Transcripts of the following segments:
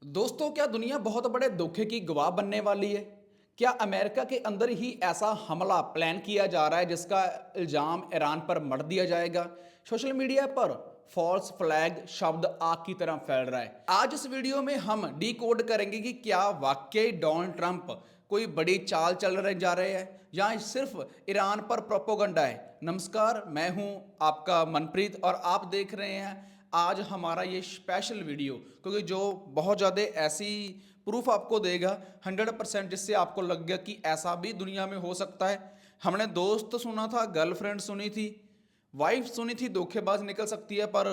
दोस्तों, क्या दुनिया बहुत बड़े धोखे की गवाह बनने वाली है? क्या अमेरिका के अंदर ही ऐसा हमला प्लान किया जा रहा है जिसका इल्जाम ईरान पर मढ़ दिया जाएगा? सोशल मीडिया पर फॉल्स फ्लैग शब्द आग की तरह फैल रहा है। आज इस वीडियो में हम डिकोड करेंगे कि क्या वाकई डोनाल्ड ट्रंप कोई बड़ी चाल चल रहे जा रहे हैं या सिर्फ ईरान पर प्रोपोगंडा है। नमस्कार, मैं हूं आपका मनप्रीत और आप देख रहे हैं आज हमारा ये स्पेशल वीडियो, क्योंकि जो बहुत ज़्यादा ऐसी प्रूफ आपको देगा 100% जिससे आपको लग गया कि ऐसा भी दुनिया में हो सकता है। हमने दोस्त सुना था, गर्लफ्रेंड सुनी थी, वाइफ सुनी थी, धोखेबाज निकल सकती है, पर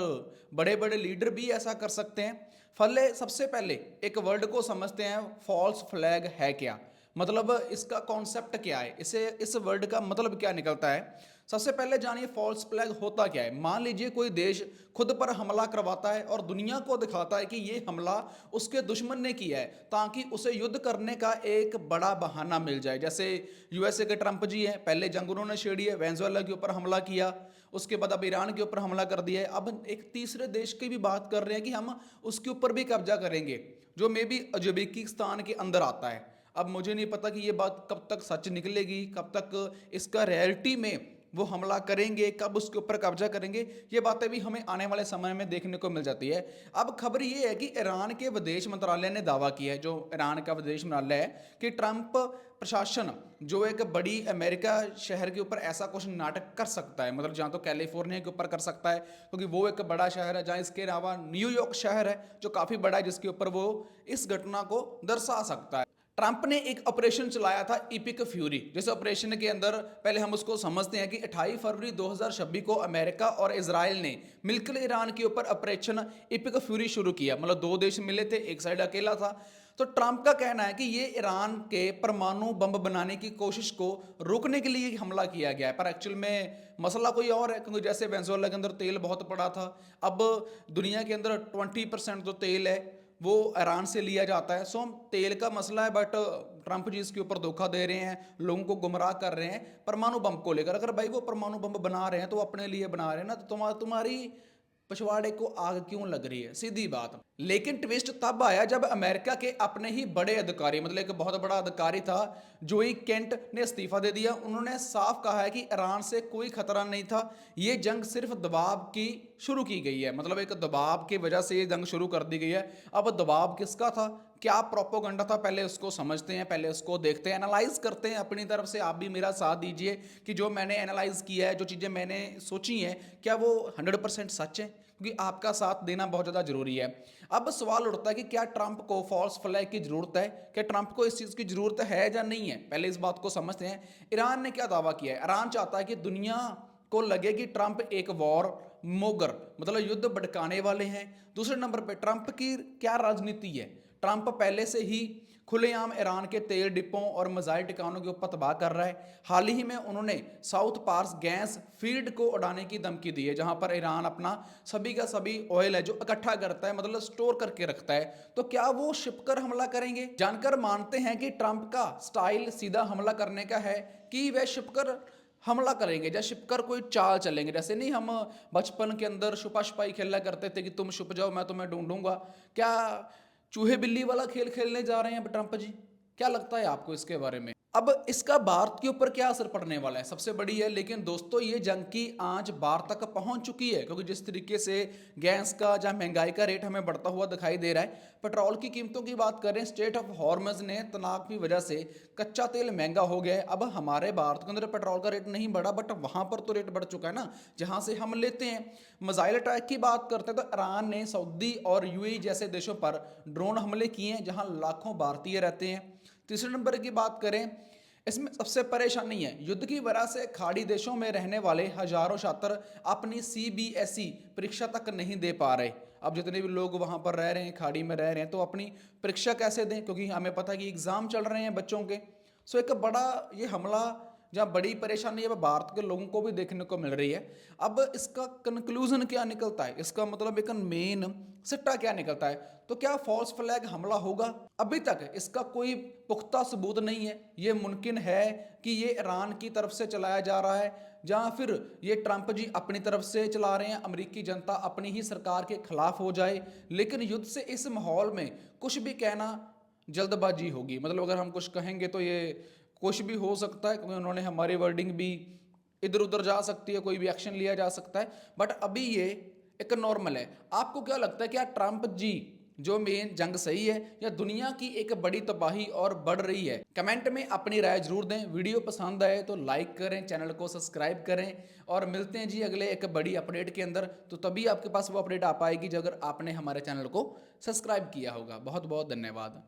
बड़े बड़े लीडर भी ऐसा कर सकते हैं। फले सबसे पहले एक वर्ड को समझते हैं, फॉल्स फ्लैग है क्या, मतलब इसका कॉन्सेप्ट क्या है, इसे इस वर्ड का मतलब क्या निकलता है। सबसे पहले जानिए फॉल्स फ्लैग होता क्या है। मान लीजिए कोई देश खुद पर हमला करवाता है और दुनिया को दिखाता है कि ये हमला उसके दुश्मन ने किया है ताकि उसे युद्ध करने का एक बड़ा बहाना मिल जाए। जैसे यूएसए के ट्रंप जी हैं, पहले जंग उन्होंने छेड़ी है, वेनेजुएला के ऊपर हमला किया, उसके बाद अब ईरान के ऊपर हमला कर दिया है। अब एक तीसरे देश की भी बात कर रहे हैं कि हम उसके ऊपर भी कब्जा करेंगे, जो मे बी उज्बेकिस्तान के अंदर आता है। अब मुझे नहीं पता कि ये बात कब तक सच निकलेगी, कब तक इसका रियलिटी में वो हमला करेंगे, कब उसके ऊपर कब्जा करेंगे, ये बातें भी हमें आने वाले समय में देखने को मिल जाती है। अब खबर ये है कि ईरान के विदेश मंत्रालय ने दावा किया है, जो ईरान का विदेश मंत्रालय है, कि ट्रंप प्रशासन जो एक बड़ी अमेरिका शहर के ऊपर ऐसा कुछ नाटक कर सकता है, मतलब जहाँ तो कैलिफोर्निया के ऊपर कर सकता है क्योंकि वो एक बड़ा शहर है, जहाँ इसके अलावा न्यूयॉर्क शहर है जो काफ़ी बड़ा है, जिसके ऊपर वो इस घटना को दर्शा सकता है। ट्रंप ने एक ऑपरेशन चलाया था इपिक फ्यूरी, जिस ऑपरेशन के अंदर पहले हम उसको समझते हैं कि 28 फरवरी 2026 को अमेरिका और इजराइल ने मिलकर ईरान के ऊपर ऑपरेशन इपिक फ्यूरी शुरू किया। मतलब दो देश मिले थे, एक साइड अकेला था। तो ट्रंप का कहना है कि ये ईरान के परमाणु बम बनाने की कोशिश को रोकने के लिए हमला किया गया है, पर एक्चुअल में मसला कोई और है, क्योंकि जैसे वेनेजुएला के अंदर तेल बहुत पड़ा था, अब दुनिया के अंदर 20% जो तेल है वो ईरान से लिया जाता है। सो तेल का मसला है, बट ट्रंप जी इसके ऊपर धोखा दे रहे हैं, लोगों को गुमराह कर रहे हैं परमाणु बम को लेकर। अगर भाई वो परमाणु बम बना रहे हैं तो अपने लिए बना रहे हैं ना, तो तुम्हारी पिछवाड़े को आग क्यों लग रही है, सीधी बात। लेकिन ट्विस्ट तब आया जब अमेरिका के अपने ही बड़े अधिकारी, मतलब एक बहुत बड़ा अधिकारी था, जोई केंट ने इस्तीफा दे दिया। उन्होंने साफ कहा है कि ईरान से कोई खतरा नहीं था, ये जंग सिर्फ दबाव की शुरू की गई है, मतलब एक दबाव की वजह से ये जंग शुरू कर दी गई है। अब दबाव किसका था, क्या प्रोपोगंडा था, पहले उसको समझते हैं, पहले उसको देखते हैं, एनालाइज करते हैं अपनी तरफ से। आप भी मेरा साथ दीजिए कि जो मैंने एनालाइज किया है, जो चीज़ें मैंने सोची हैं, क्या वो 100% सच है, क्योंकि आपका साथ देना बहुत ज़्यादा जरूरी है। अब सवाल उठता है कि क्या ट्रंप को फॉल्स फ्लैग की जरूरत है, क्या ट्रंप को इस चीज़ की जरूरत है या नहीं है। पहले इस बात को समझते हैं। ईरान ने क्या दावा किया है। ईरान चाहता है कि दुनिया को लगे कि ट्रंप एक वॉर मोगर, मतलब युद्ध भड़काने वाले हैं। दूसरे नंबर पे ट्रंप की क्या राजनीति है। ट्रंप पहले से ही खुलेआम ईरान के तेल डिपों और मिसाइल ठिकानों के ऊपर तबाह कर रहा है। हाल ही में उन्होंने साउथ पार्स गैस फील्ड को उड़ाने की धमकी दी है, जहां पर ईरान अपना सभी का सभी ऑयल है जो इकट्ठा करता है, मतलब स्टोर करके रखता है। तो क्या वो शिपकर हमला करेंगे। जानकर मानते हैं कि ट्रंप का स्टाइल सीधा हमला करने का है, कि वह शिपकर हमला करेंगे या छिपकर कोई चाल चलेंगे। जैसे नहीं हम बचपन के अंदर छुपा छुपाई खेला करते थे कि तुम छुप जाओ मैं तुम्हें ढूंढूंगा, क्या चूहे बिल्ली वाला खेल खेलने जा रहे हैं ट्रंप जी। क्या लगता है आपको इसके बारे में। अब इसका भारत के ऊपर क्या असर पड़ने वाला है, सबसे बड़ी है। लेकिन दोस्तों, ये जंग की आंच भारत तक पहुंच चुकी है, क्योंकि जिस तरीके से गैस का जहां महंगाई का रेट हमें बढ़ता हुआ दिखाई दे रहा है, पेट्रोल की कीमतों की बात करें, स्टेट ऑफ हॉर्मज ने तनाव की वजह से कच्चा तेल महंगा हो गया है। अब हमारे भारत के अंदर पेट्रोल का रेट नहीं बढ़ा, बट वहां पर तो रेट बढ़ चुका है ना, जहां से हम लेते हैं। मिसाइल अटैक की बात करते हैं तो ईरान ने सऊदी और यूएई जैसे देशों पर ड्रोन हमले किए हैं, जहां लाखों भारतीय रहते हैं। तीसरे नंबर की बात करें, इसमें सबसे परेशानी है युद्ध की वजह से खाड़ी देशों में रहने वाले हजारों छात्र अपनी सीबीएसई परीक्षा तक नहीं दे पा रहे। अब जितने भी लोग वहां पर रह रहे हैं, खाड़ी में रह रहे हैं, तो अपनी परीक्षा कैसे दें, क्योंकि हमें पता है कि एग्जाम चल रहे हैं बच्चों के। सो एक बड़ा ये हमला, जहाँ बड़ी परेशानी अब भारत के लोगों को भी देखने को मिल रही है। अब इसका कंक्लूजन क्या निकलता है, इसका मतलब एक मेन सिट्टा क्या निकलता है। तो क्या फॉल्स फ्लैग हमला होगा। अभी तक इसका कोई पुख्ता सबूत नहीं है। ये मुमकिन है कि ये ईरान की तरफ से चलाया जा रहा है, या फिर ये ट्रंप जी अपनी तरफ से चला रहे हैं, अमेरिकी जनता अपनी ही सरकार के खिलाफ हो जाए। लेकिन युद्ध से इस माहौल में कुछ भी कहना जल्दबाजी होगी। मतलब अगर हम कुछ कहेंगे तो ये कुछ भी हो सकता है, क्योंकि उन्होंने हमारी वर्डिंग भी इधर उधर जा सकती है, कोई भी एक्शन लिया जा सकता है। बट अभी ये एक नॉर्मल है। आपको क्या लगता है, क्या ट्रंप जी जो मेन जंग सही है, या दुनिया की एक बड़ी तबाही और बढ़ रही है? कमेंट में अपनी राय जरूर दें। वीडियो पसंद आए तो लाइक करें, चैनल को सब्सक्राइब करें, और मिलते हैं जी अगले एक बड़ी अपडेट के अंदर। तो तभी आपके पास वो अपडेट आ पाएगी जब अगर आपने हमारे चैनल को सब्सक्राइब किया होगा। बहुत बहुत धन्यवाद।